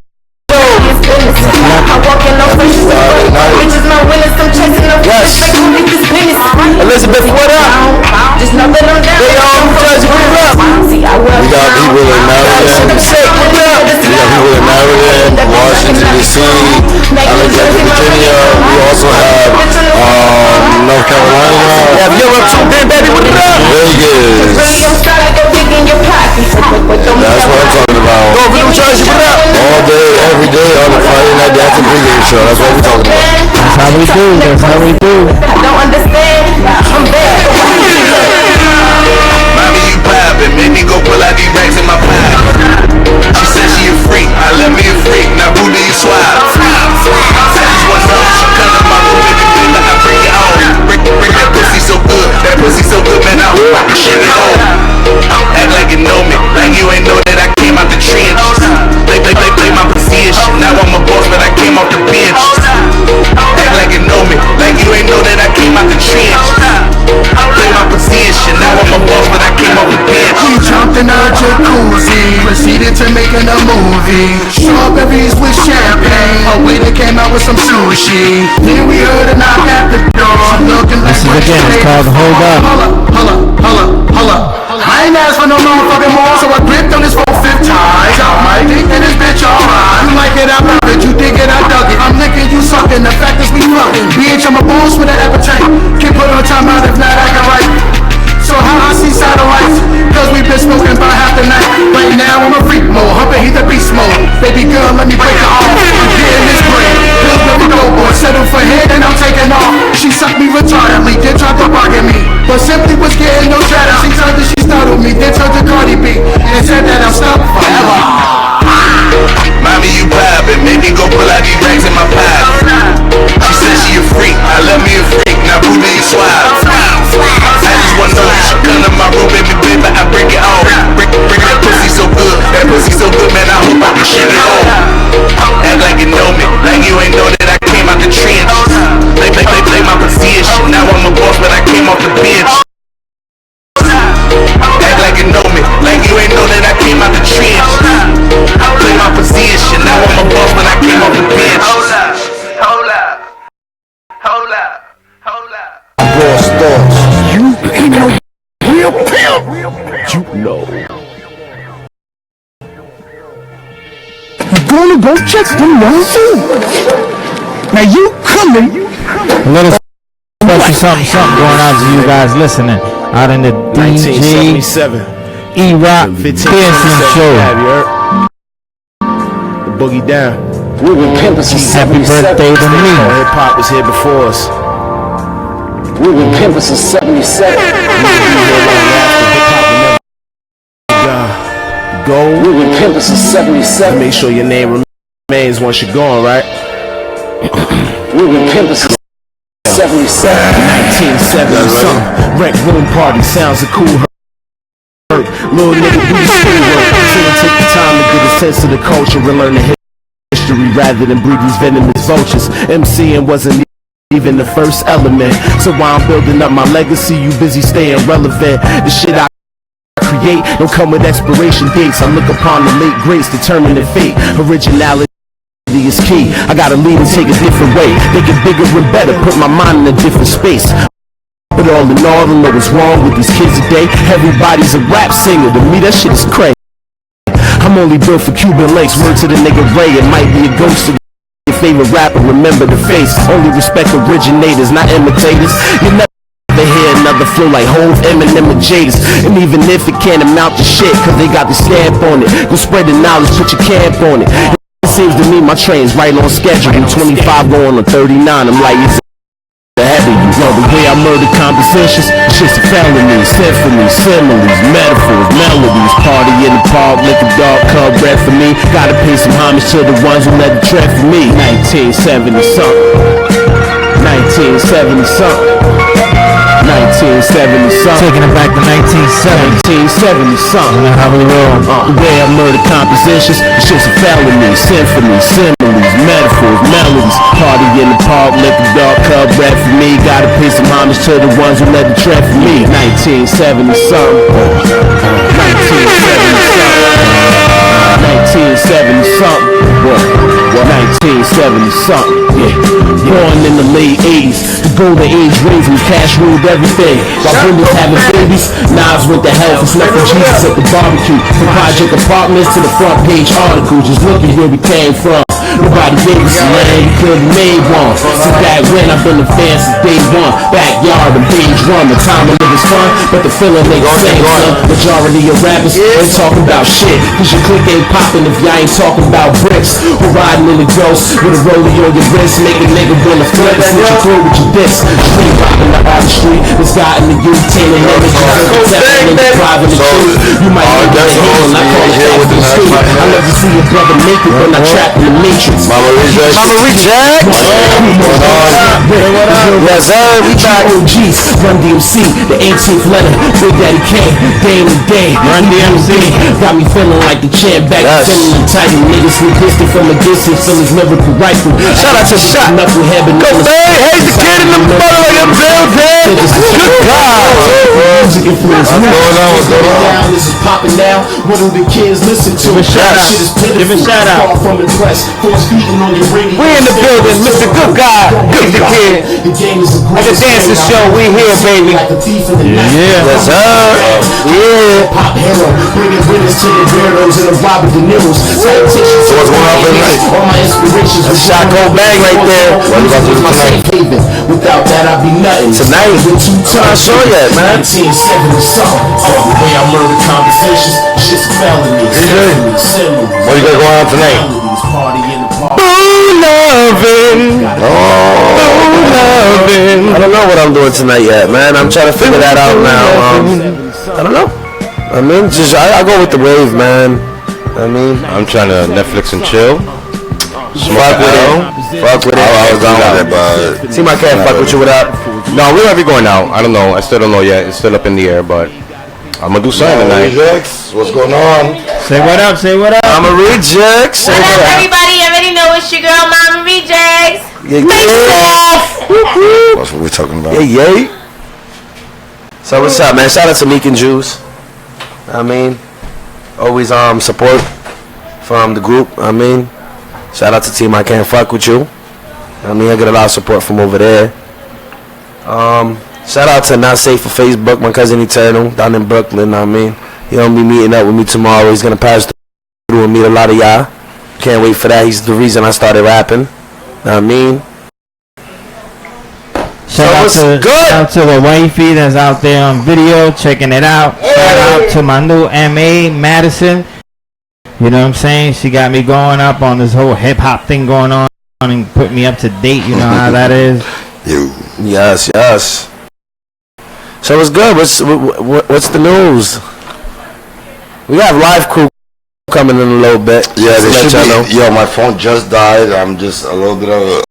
I walk in no fishes, bitches not winning, some chasing no fish, they gon' get this business. Elizabeth, what up? Just know that I'm down. They all Jersey, what up? See, I will. We got people in Maryland. We got people in Maryland, Washington D.C., Alexandria, Virginia. We also have North Carolina. Yeah, yo, up tuned in, baby, what up? Vegas. That's what I'm talking about. Go over New Jersey, what up? All day, every day, on the Friday night, that's a pregame show. That's what we're talking about. That's how we do. That's how we do. I don't understand. I'm bad. Mommy, you poppin'. Make me go pull out these racks in my pocket. She said she a freak. I love me a freak. Now boo, do you swab? I just wanna know she come to my room, baby, baby. I break it off. Break that pussy so good. That pussy so good, man. I hope I can shit it off. Act like you know me. Like you ain't know that I came out the trenches. Play my position. Now I'm a boss, but I came off the bench. Act like you know me. Like you ain't know that I came out the trenches. Play my position. Now I'm a boss, but I came off the bench. We jumped in a jacuzzi, proceeded to making a movie. Strawberries with champagne, a waiter came out with some sushi. Then we heard a knock at the door. Looking like This is again, it's called Hold Up. Holla. I ain't asked for no motherfucking more, so I gripped on this 4-5 ties. I think that this bitch alright. You like it, I love it. You dig it, I dug it. I'm licking, you sucking. The fact is we fucking. Bitch, I'm a boss with an appetite. Can't put on time out if not acting right. So how I see satellites, cause we been smoking about half the night. Right now I'm a freak mode, humping he's the beast mode. Baby girl, let me break it off. I'm getting this bread. Pillsbury Doughboy, settle for head and I'm taking off. She sucked me retardedly, then tried to bargain me, but simply was getting no chatter. She turned to, she startled me, then turned to Cardi B and said that I'm stuck forever. Mommy, you poppin'. Make me go pull out these racks in my pocket. She said she a freak. I love me a freak. Now boo, do you swab? I just wanna know she come to my room, baby, baby. I break it off. Break that pussy so good. That pussy so good, man. I hope I can shit it off. Act like you know me. Like you ain't know that I came out the trenches. Play my position. Now I'm a boss, but I came off the bench. Act like you know me. Like you ain't know that I came out the trenches. Play my position. Now I'm a boss, but I came off the bench. Hold up. Boss thoughts. You ain't no real pimp. You know. You gonna go check them ones in. Now you coming. A little something going on to you guys listening out in the DJ E-Rock Dancing Show. The boogie down. We were pimping since Happy 77. birthday to me. Hip hop was here before us. We were pimping since 77. Go. We were pimping since 77. Make sure your name remains once you're gone, right? We were pimping since 77. 1970 something. Rec room party sounds a cool hurt. Little nigga do the schoolwork. So we take the time to get a sense of the culture and learn the history rather than breed these venomous vultures. MCing wasn't even the first element. So while I'm building up my legacy, you busy staying relevant. The shit I create don't come with expiration dates. I look upon the late greats determining fate. Originality is key. I gotta lead and take a different way. Make it bigger and better. Put my mind in a different space. But all in all, don't know what's wrong with these kids today. Everybody's a rap singer. To me, that shit is crazy. I'm only built for Cuban links. Word to the nigga Ray, it might be a ghost of your favorite rapper. Remember the face. Only respect originators, not imitators. You never hear another flow like Hov, Eminem, and Jadis. And even if it can't amount to shit, cause they got the stamp on it. Go spread the knowledge, put your camp on it. It seems to me my train's right on schedule. I'm 25 going on 39. I'm like, it's ahead of you. Yo, the way I murder compositions, shit's a felony. Symphonies, similes, metaphors, melodies. Party in the park, liquor dark, cub red for me. Gotta pay some homage to the ones who led the trend for me. 1970 something. 1970 something. 1970 something. Taking it back to 1970. 1970 something. How we roll. The way I murder compositions, shit's a felony. Symphonies, similes, metaphors, melodies. Party in the park, liquor dark, cub red for me. Gotta pay some homage to the ones who led the trend for me. 1970 something. 1970 something. 1970 something. What? 1970 something. Yeah. Born in the late 80s. The golden age raised me, cash ruled everything. While Brenda's having babies, Nas went to hell for snuffing Jesus at the barbecue. From project apartments to the front page articles. Just looking where we came from. Nobody gave us a land, we could've made one. Since back when, I've been a fan since day one. Backyard and page one, the time I live is fun, but the feeling ain't the same, son. Majority of rappers ain't talking about shit, cause your clique ain't popping if y'all ain't talking about bricks. Or riding in the ghost with a rollie on your wrist, make a nigga wanna flip and slit your throat with your disc. Street rockin' the artistry that's gotten the youth, tailing images of the telling and depriving the truth. You might know the hell, and I call it that for the street. I love to see a brother make it when I trap in the matrix. Mama Rejectz. Yes, sir. We back. OGs, Run DMC, the 18th letter, Big Daddy Kane, day in the day. Run DMC. Got me feeling like the champ back, feeling the titan. Niggas sneak distant from a distance, feel his lyrical rifle. Shout out to Shot. Knucklehead, but Go, hey, hey, the kid in the motherfucking building. Good God. Music influence. What's going on? What's going on? This is popping now. What do the kids listen to? Give a shout out. Give a shout out. Far from impressed. Force feeding on your radio. We in the building, Mr. Good God, Good the Kid. The game is a At the dancing show, we here, baby. Yeah. Yes, sir. Yeah. Pop hero, bringing witness to the weirdos and the Robert De Niro's. So what's going on tonight? All my inspirations. A shotgun bag right there. What about this my safe haven? Without that, I'd be nothing. Tonight, I'm not sure yet, man. 1970 something. The way I murder conversations, shit's felony. What you got going on tonight? Party in the park. Loving. I don't know what I'm doing tonight yet, man. I'm trying to figure that out now. I don't know. I mean, just I go with the wave, man. I mean, I'm trying to Netflix and chill. fuck with it. Fuck with it. I was down with it, but See, my cat fuck with you without. No, we might be going out. I don't know. I still don't know yet. It's still up in the air, but I'm gonna do something tonight. Rejectz, what's going on? Say what up, say what up. I'm a Rejectz. What up, everybody? You already know it's your girl, Mama Rejectz. That's what we're talking about. Yay. So what's up, man? Shout out to Meek and Juice. I mean, always support from the group. I mean, shout out to Team I Can't Fuck With You. I mean, I get a lot of support from over there. Shout out to Not Safe for Facebook, my cousin Eternal down in Brooklyn. I mean, he'll be meeting up with me tomorrow. He's gonna pass through and meet a lot of y'all. Can't wait for that. He's the reason I started rapping. I mean, Shout out to the wifey that's out there on video checking it out. Shout out to my new MA Madison. You know what I'm saying? She got me going up on this whole hip hop thing going on and put me up to date. You know how that is. Yes. So what's good? What's the news? We got live crew coming in a little bit. Yeah, they let should y'all be. Yo, my phone just died. I'm just a little bit of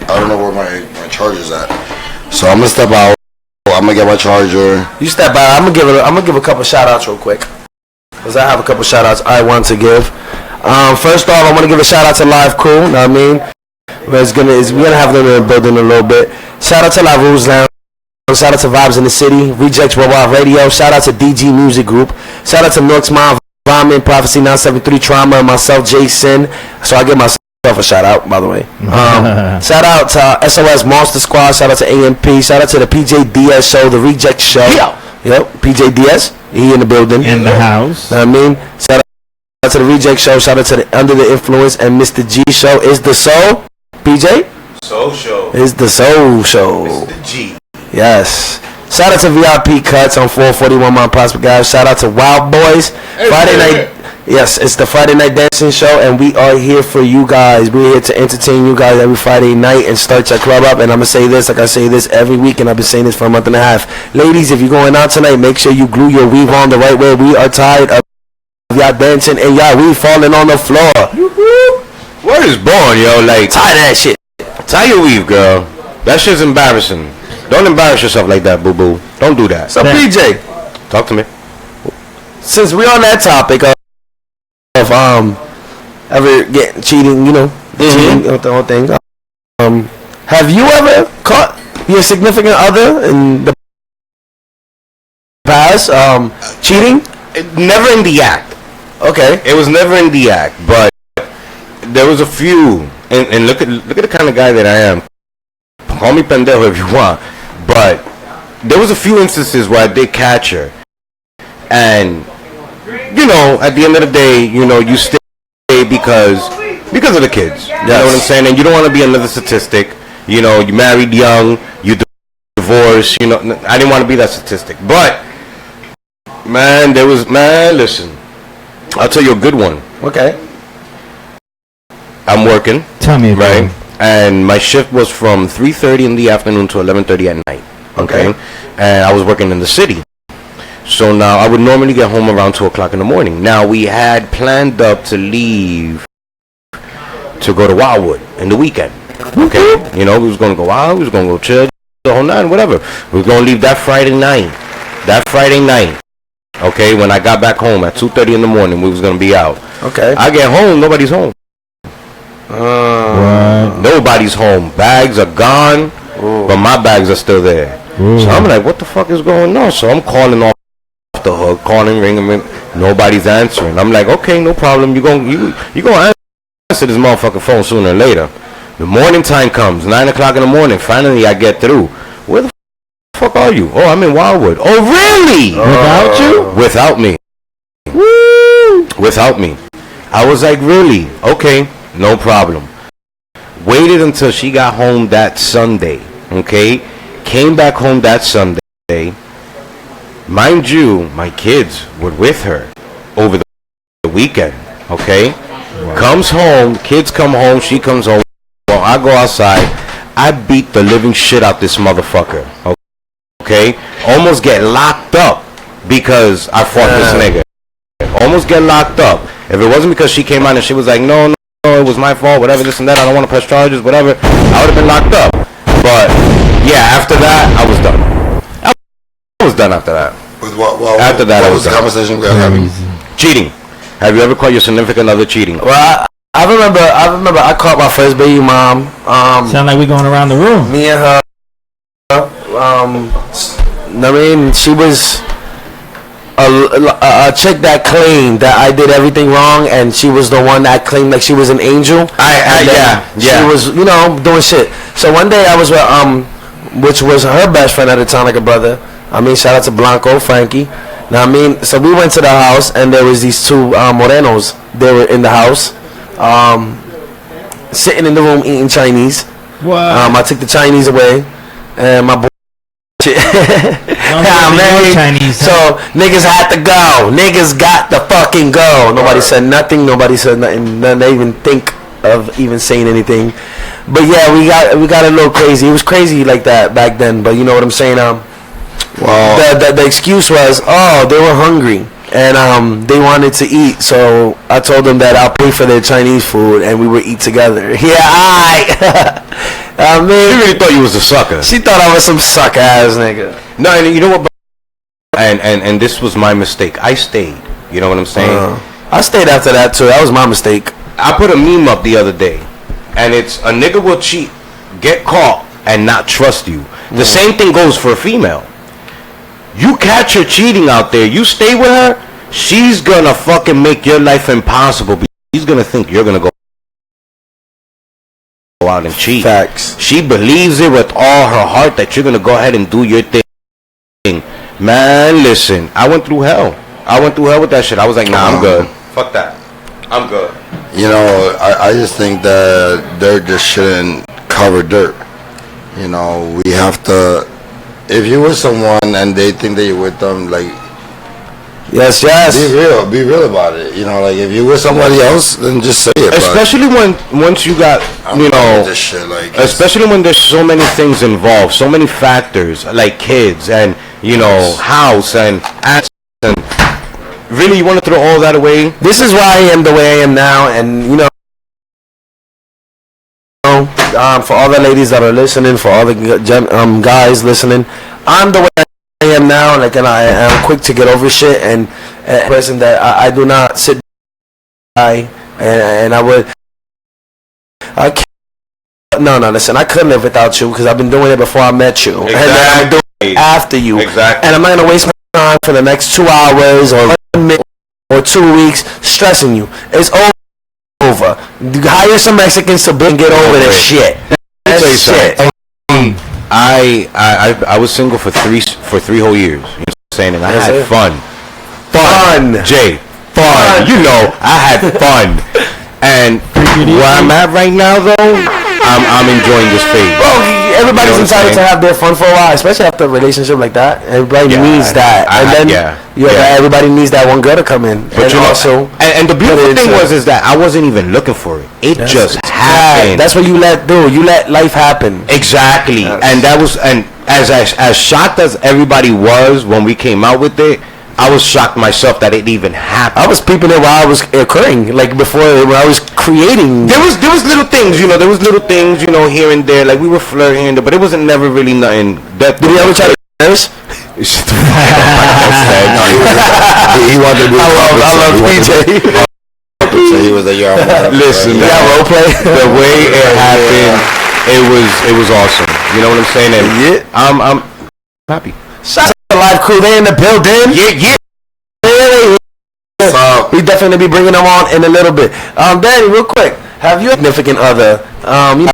I don't know where my charger's at. So I'm gonna step out. I'm gonna get my charger. You step out. I'm gonna give a couple shout outs real quick, cause I have a couple shout outs I want to give. First off, I want to give a shout out to live crew. Know what I mean? We're gonna have them in the building in a little bit. Shout out to La Rouge Lounge. Shout out to Vibes in the City. Rejectz Worldwide Radio. Shout out to DG Music Group. Shout out to Milk's Mom, Vomit, Prophecy 973 Trauma, and myself, Jason. So I give myself a shout out, by the way. Shout out to SOS Monster Squad. Shout out to AMP. Shout out to the PJ Diaz show, the Rejectz show. Yep, PJ Diaz. He in the building. In the house. Know what I mean? Shout out to the Rejectz show. Shout out to the Under the Influence and Mr. G show. Is the Soul? PJ? Soul Show. Is the Soul Show. Mr. G. Yes. Shout out to VIP Cuts on 441 Mount Prospect Guys. Shout out to Wild Boys. Friday night. Yes, it's the Friday night dancing show, and we are here for you guys. We're here to entertain you guys every Friday night and start your club up. And I'm gonna say this, like I say this every week, and I've been saying this for a month and a half. Ladies, if you're going out tonight, make sure you glue your weave on the right way. We are tired of y'all dancing and y'all weave falling on the floor. Word is born, yo. Like, tired of that shit. Tie your weave, girl. That shit's embarrassing. Don't embarrass yourself like that, boo boo. Don't do that. So PJ, talk to me. Since we're on that topic of ever getting cheating, you know, cheating, the whole thing. Have you ever caught your significant other in the past cheating? Never in the act. Okay. It was never in the act, but there was a few. And look at the kind of guy that I am. Call me pendejo if you want, but there was a few instances where I did catch her, and you know, at the end of the day, you know, you stay because of the kids. You know what I'm saying? And you don't want to be another statistic. You know, you married young, you divorced. You know, I didn't want to be that statistic. But man, listen, I'll tell you a good one. Okay. I'm working. Tell me, right? And my shift was from 3:30 in the afternoon to 11:30 at night. Okay. And I was working in the city. So now I would normally get home around 2 o'clock in the morning. Now we had planned up to leave to go to Wildwood in the weekend. Okay. You know, we was going to go out. We was going to go chill the whole night, whatever. We was going to leave that Friday night. Okay. When I got back home at 2:30 in the morning, we was going to be out. Okay. I get home. Nobody's home. Nobody's home. Bags are gone, but my bags are still there. So I'm like, what the fuck is going on? So I'm calling off the hook, calling, ringing, nobody's answering. I'm like, okay, no problem. You gonna answer this motherfucking phone sooner or later. The morning time comes, 9 o'clock in the morning. Finally, I get through. Where the fuck are you? Oh, I'm in Wildwood. Oh, really? Without you? Without me. Woo! Without me. I was like, really? Okay, no problem. Waited until she got home that Sunday. Okay? Came back home that Sunday. Mind you, my kids were with her over the weekend. Okay? Wow. Comes home, kids come home, she comes home. Well, I go outside. I beat the living shit out this motherfucker. Okay? Almost get locked up because I fought this nigga. Almost get locked up. If it wasn't because she came out and she was like, no, it was my fault, whatever, this and that, I don't want to press charges, whatever, I would have been locked up. But yeah, after that, I was done. I was done after that. After that, I was done. Conversation we were having? Cheating. Have you ever caught your significant other cheating? Well, I remember I caught my first baby mom. Sound like we going around the room. Me and her. I mean, she was a chick that claimed that I did everything wrong, and she was the one that claimed like she was an angel. She was, you know, doing shit. So one day I was with which was her best friend at the time, like a brother. I mean, shout out to Blanco, Frankie. Now I mean, so we went to the house, and there was these two morenos. They were in the house, sitting in the room eating Chinese. Wow. I took the Chinese away, and my boy. Chinese, so niggas had to go. Niggas got to fucking go. Nobody said nothing. Nobody said nothing. None they even think of even saying anything. But yeah, we got a little crazy. It was crazy like that back then. But you know what I'm saying? The excuse was, oh, they were hungry and they wanted to eat. So I told them that I'll pay for their Chinese food and we would eat together. Yeah, I mean, she really thought you was a sucker. She thought I was some sucker ass nigga. No, and you know what? And this was my mistake. I stayed. You know what I'm saying? I stayed after that too. That was my mistake. I put a meme up the other day, and it's a nigga will cheat, get caught, and not trust you. The same thing goes for a female. You catch her cheating out there, you stay with her, she's gonna fucking make your life impossible. She's gonna think you're gonna go go out and cheat. Facts. She believes it with all her heart that you're gonna go ahead and do your thing. Man, listen, I went through hell. I went through hell with that shit. I was like, nah, I'm good. Fuck that. I'm good. You know, I just think that dirt just shouldn't cover dirt. You know, we have to. If you're with someone and they think that you're with them, like, yes, be real about it. You know, like if you're with somebody else, then just say it. Especially once you got, you know, this shit, like, especially when there's so many things involved, so many factors, like kids and, you know, house and really you want to throw all that away. This is why I am the way I am now, and you know, for all the ladies that are listening, for all the guys listening, I'm the way I am now, like, and I am quick to get over shit, and a person that I do not sit by, and I would, I can't. No, listen, I couldn't live without you because I've been doing it before I met you, exactly. And then I'm doing it after you, exactly. And I'm not gonna waste my time for the next 2 hours or 1 minute or 2 weeks stressing you. It's over. Hire some Mexicans to get over this shit. That's shit. I was single for three whole years. You know what I'm saying? And I had fun. Jay, fun. You know, I had fun. And where I'm at right now, though, I'm enjoying this phase. Bro, everybody's entitled to have their fun for a while, especially after a relationship like that. Everybody needs that, and then everybody needs that one girl to come in. But and you know, also, and the beautiful thing is that I wasn't even looking for it. It just happened. That's what you let do. You let life happen. Exactly, and that was, and as shocked as everybody was when we came out with it, I was shocked myself that it even happened. I was peeping it while I was occurring, like before when I was creating. There was little things, you know. There was little things, you know, here and there. Like we were flirting here and there, but it wasn't never really nothing. Did you ever try to nurse? He wanted to be. I love PJ. So he was a young. Listen, role play. The way it happened, it was awesome. You know what I'm saying? And I'm happy. Shout out to the live crew. They in the building. Yeah. We definitely be bringing them on in a little bit. Danny, real quick, have you a significant other, you know,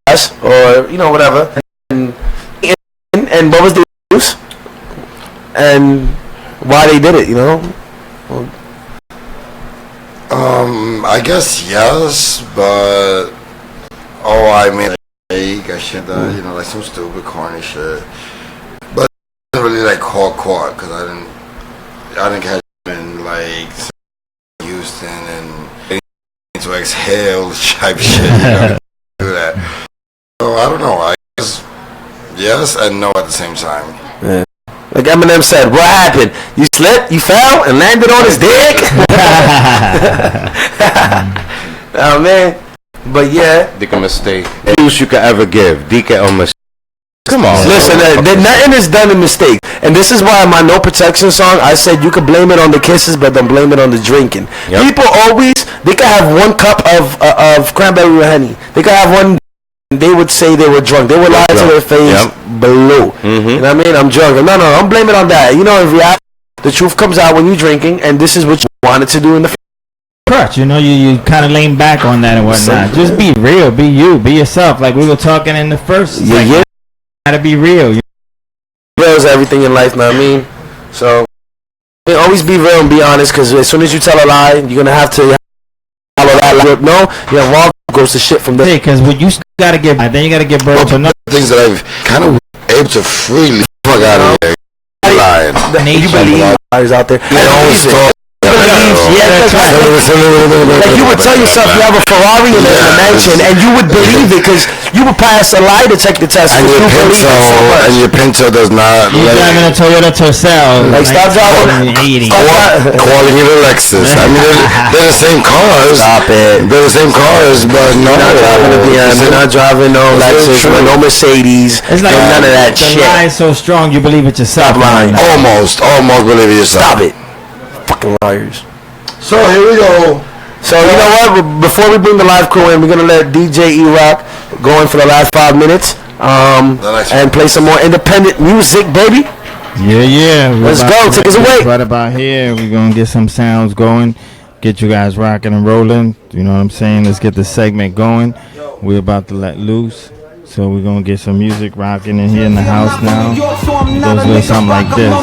us or you know whatever, and what was the use and why they did it? You know. I guess yes, but I made a mistake. I should, you know, like some stupid corny shit. But I didn't really like caught because I didn't catch him in like Houston and to exhale type shit. You know, do that. So I don't know. I guess yes and no at the same time. Yeah. Like Eminem said, what happened? You slipped, you fell, and landed on his dick? Oh, man. But, yeah. Dick a mistake. Any use you could ever give. Dick a mistake. Come on. Listen, nothing is done in mistake. And this is why my No Protection song, I said you could blame it on the kisses, but don't blame it on the drinking. Yep. People always, they could have 1 cup of cranberry or honey. They could have one. They would say they were drunk. They would lie to their face below. You know what I mean? I'm drunk. No, I'm blaming it on that. You know, in reality, the truth comes out when you're drinking, and this is what you wanted to do in the Correct. You know, you kind of lean back on that and whatnot. Just be real. Be you. Be yourself. Like we were talking in the first. You gotta be real. Real is everything in life, know what I mean? So, always be real and be honest, because as soon as you tell a lie, you're going to have to follow that lie. No, your involved goes to shit from there. Because when you gotta get, then you gotta get birth to nothing. Things that I've kind of able to freely fuck out of here. Lying. You believe liars out there. Like you would tell yourself you have a Ferrari in a mansion, and you would believe it because you would pass a lie detector test. And your Pinto does not. You're driving a Toyota Tercel. Like stop driving. Calling it a Lexus. I mean, they're the same cars. Stop it. They're the same cars, but no. You're not driving a BM. You're not driving no Lexus, no Mercedes. It's like none of that shit. The lie is so strong, you believe it yourself. Stop lying. Almost believe it yourself. Stop it. Fucking liars. So here we go. So you know what? Before we bring the live crew in, we're gonna let DJ E-Rock go in for the last 5 minutes, and play some more independent music, baby. Yeah. Let's go. Take us away. Right about here, we're gonna get some sounds going. get you guys rocking and rolling. You know what I'm saying? Let's get the segment going. We're about to let loose. So we're going to get some music rocking in here in the house now. It goes a little something like this.